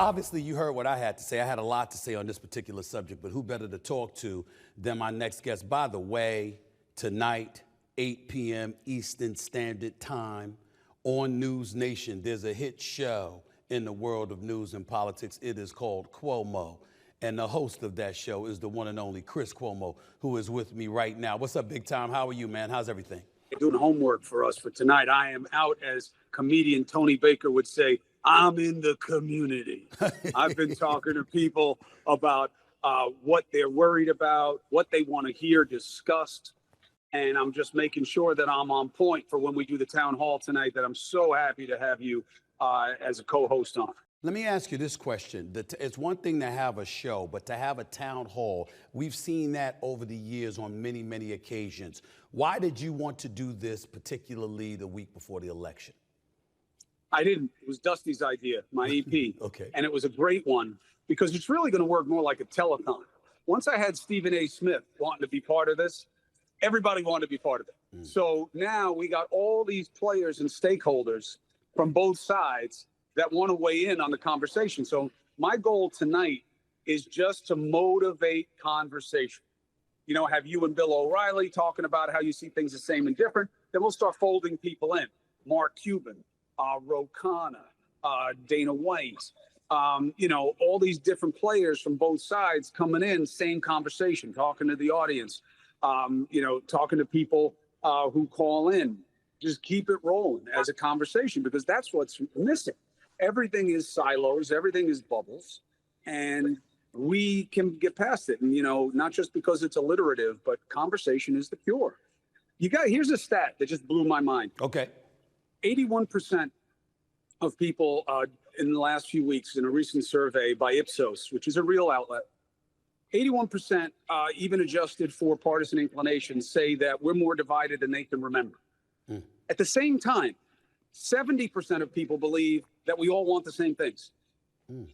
Obviously, you heard what I had to say. I had a lot to say on this particular subject, but who better to talk to than my next guest? By the way, tonight, 8 p.m. Eastern Standard Time on News Nation, there's a hit show in the world of news and politics. It is called Cuomo. And the host of that show is the one and only Chris Cuomo, who is with me right now. What's up, big time? How are you, man? How's everything? Doing homework for us for tonight. I am out, as comedian Tony Baker would say, I'm in the community. I've been talking to people about what they're worried about, what they want to hear discussed. And I'm just making sure that I'm on point for when we do the town hall tonight, that I'm so happy to have you as a co-host on. Let me ask you this question. It's one thing to have a show, but to have a town hall, we've seen that over the years on many, many occasions. Why did you want to do this particularly the week before the election? I didn't. It was Dusty's idea, my EP. Okay. And it was a great one because it's really going to work more like a telethon. Once I had Stephen A. Smith wanting to be part of this, everybody wanted to be part of it. So now we got all these players and stakeholders from both sides that want to weigh in on the conversation. So my goal tonight is just to motivate conversation. You know, have you and Bill O'Reilly talking about how you see things the same and different. Then we'll start folding people in. Mark Cuban, Ro Khanna, Dana White, you know, all these different players from both sides coming in, same conversation, talking to the audience, you know, talking to people who call in. Just keep it rolling as a conversation because that's what's missing. Everything is silos, everything is bubbles, and we can get past it. And, you know, not just because it's alliterative, but conversation is the cure. Here's a stat that just blew my mind. Okay. 81% of people in the last few weeks in a recent survey by Ipsos, which is a real outlet, 81%, even adjusted for partisan inclinations, say that we're more divided than they can remember. At the same time, 70% of people believe that we all want the same things.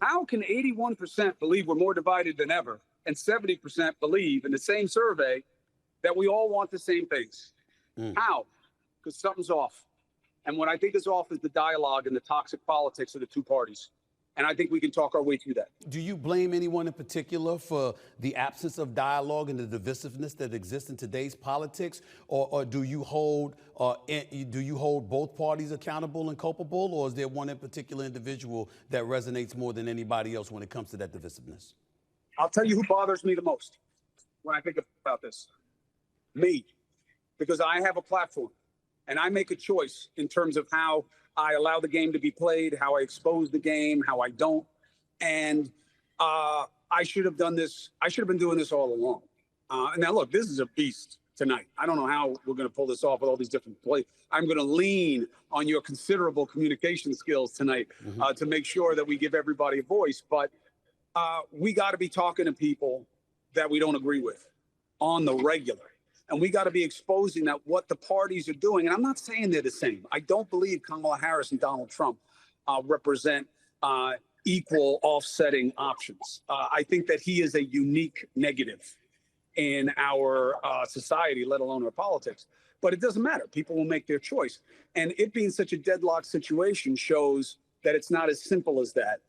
How can 81% believe we're more divided than ever and 70% believe in the same survey that we all want the same things? How? Because something's off. And what I think is off is the dialogue and the toxic politics of the two parties. And I think we can talk our way through that. Do you blame anyone in particular for the absence of dialogue and the divisiveness that exists in today's politics, or do you hold both parties accountable and culpable, or is there one in particular individual that resonates more than anybody else when it comes to that divisiveness? I'll tell you who bothers me the most when I think about this. Me, because I have a platform and I make a choice in terms of how I allow the game to be played, how I expose the game, how I don't. And I should have done this. I should have been doing this all along. Now, look, this is a beast tonight. I don't know how we're going to pull this off with all these different plays. I'm going to lean on your considerable communication skills tonight to make sure that we give everybody a voice. But we got to be talking to people that we don't agree with on the regular. And we got to be exposing that what the parties are doing. And I'm not saying they're the same. I don't believe Kamala Harris and Donald Trump represent equal offsetting options. I think that he is a unique negative in our society, let alone our politics. But it doesn't matter. People will make their choice. And it being such a deadlocked situation shows that it's not as simple as that.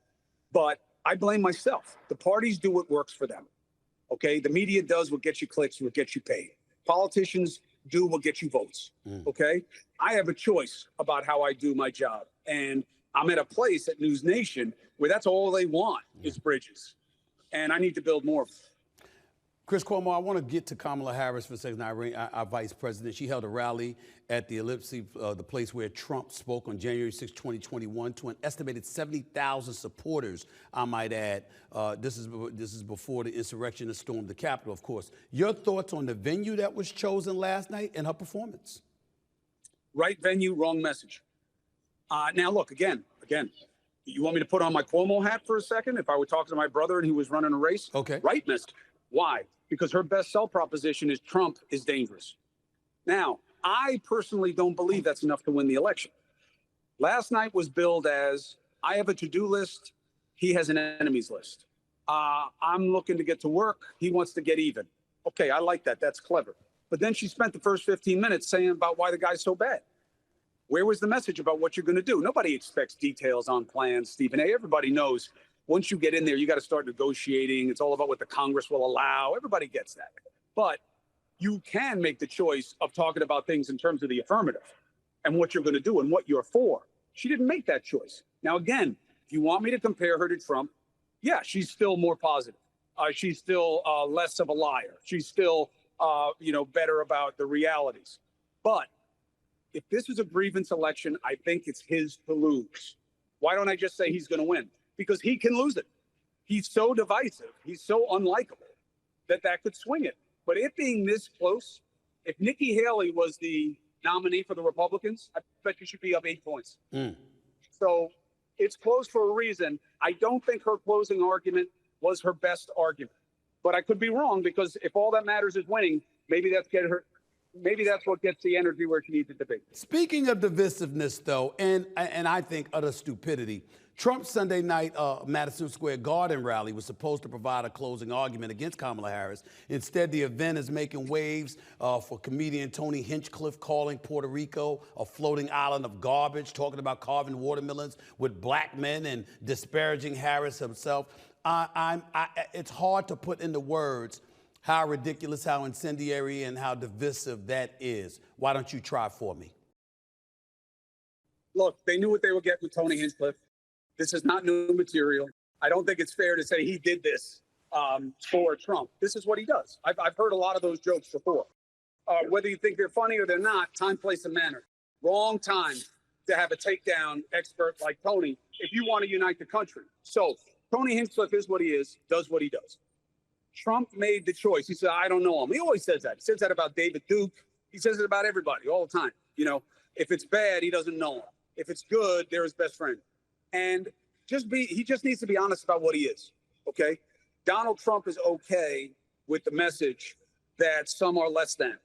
But I blame myself. The parties do what works for them. Okay? The media does what gets you clicks, what gets you paid. Politicians do what gets you votes, okay? I have a choice about how I do my job. And I'm at a place at News Nation where that's all they want is bridges. And I need to build more of them. Chris Cuomo, I want to get to Kamala Harris for a second, our vice president. She held a rally at the Ellipse, the place where Trump spoke on January 6, 2021, to an estimated 70,000 supporters, I might add. This is before the insurrection that stormed the Capitol, of course. Your thoughts on the venue that was chosen last night and her performance? Right venue, wrong message. Now, look, again, you want me to put on my Cuomo hat for a second? If I were talking to my brother and he was running a race? Okay. Right message. Why? Because her best sell proposition is Trump is dangerous. Now, I personally don't believe that's enough to win the election. Last night was billed as, I have a to-do list, he has an enemies list. I'm looking to get to work, he wants to get even. Okay, I like that, that's clever. But then she spent the first 15 minutes saying about why the guy's so bad. Where was the message about what you're going to do? Nobody expects details on plans, Stephen A. Everybody knows once you get in there, you got to start negotiating. It's all about what the Congress will allow. Everybody gets that. But you can make the choice of talking about things in terms of the affirmative and what you're going to do and what you're for. She didn't make that choice. Now, again, if you want me to compare her to Trump, yeah, she's still more positive. She's still less of a liar. She's still, better about the realities. But if this is a grievance election, I think it's his to lose. Why don't I just say he's going to win? Because he can lose it. He's so divisive. He's so unlikable that could swing it. But it being this close, if Nikki Haley was the nominee for the Republicans, I bet you should be up 8 points. So it's close for a reason. I don't think her closing argument was her best argument. But I could be wrong, because if all that matters is winning, maybe that's what gets the energy where she needs it to be. Speaking of divisiveness, though, and I think utter stupidity, Trump's Sunday night Madison Square Garden rally was supposed to provide a closing argument against Kamala Harris. Instead, the event is making waves for comedian Tony Hinchcliffe calling Puerto Rico a floating island of garbage, talking about carving watermelons with black men and disparaging Harris himself. It's hard to put into words how ridiculous, how incendiary, and how divisive that is. Why don't you try for me? Look, they knew what they were getting with Tony Hinchcliffe. This is not new material. I don't think it's fair to say he did this for Trump. This is what he does. I've heard a lot of those jokes before. Whether you think they're funny or they're not, time, place, and manner. Wrong time to have a takedown expert like Tony if you want to unite the country. So Tony Hinchcliffe is what he is, does what he does. Trump made the choice. He said, I don't know him. He always says that. He says that about David Duke. He says it about everybody all the time. If it's bad, he doesn't know him. If it's good, they're his best friend. And he just needs to be honest about what he is, okay? Donald Trump is okay with the message that some are less than,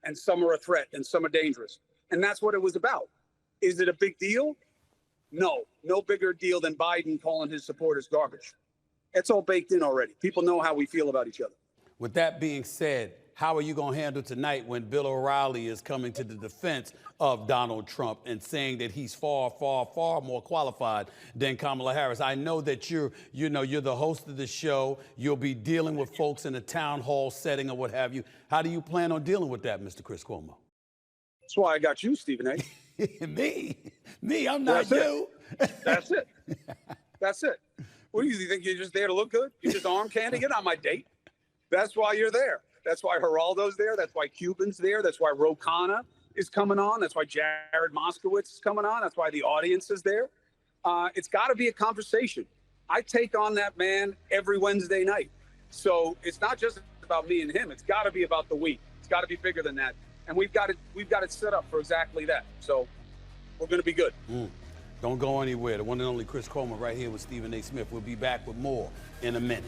and some are a threat, and some are dangerous. And that's what it was about. Is it a big deal? No bigger deal than Biden calling his supporters garbage. It's all baked in already. People know how we feel about each other. With that being said, how are you going to handle tonight when Bill O'Reilly is coming to the defense of Donald Trump and saying that he's far, far, far more qualified than Kamala Harris? I know that you're the host of the show. You'll be dealing with folks in a town hall setting or what have you. How do you plan on dealing with that, Mr. Chris Cuomo? That's why I got you, Stephen A. Me, I'm not you. That's it. That's it. What do you think? You're just there to look good? You're just arm candy? You're not my date. That's why you're there. That's why Geraldo's there. That's why Cuban's there. That's why Ro Khanna is coming on. That's why Jared Moskowitz is coming on. That's why the audience is there. It's got to be a conversation. I take on that man every Wednesday night. So it's not just about me and him. It's got to be about the week. It's got to be bigger than that. And we've got it set up for exactly that. So we're going to be good. Don't go anywhere. The one and only Chris Cuomo right here with Stephen A. Smith. We'll be back with more in a minute.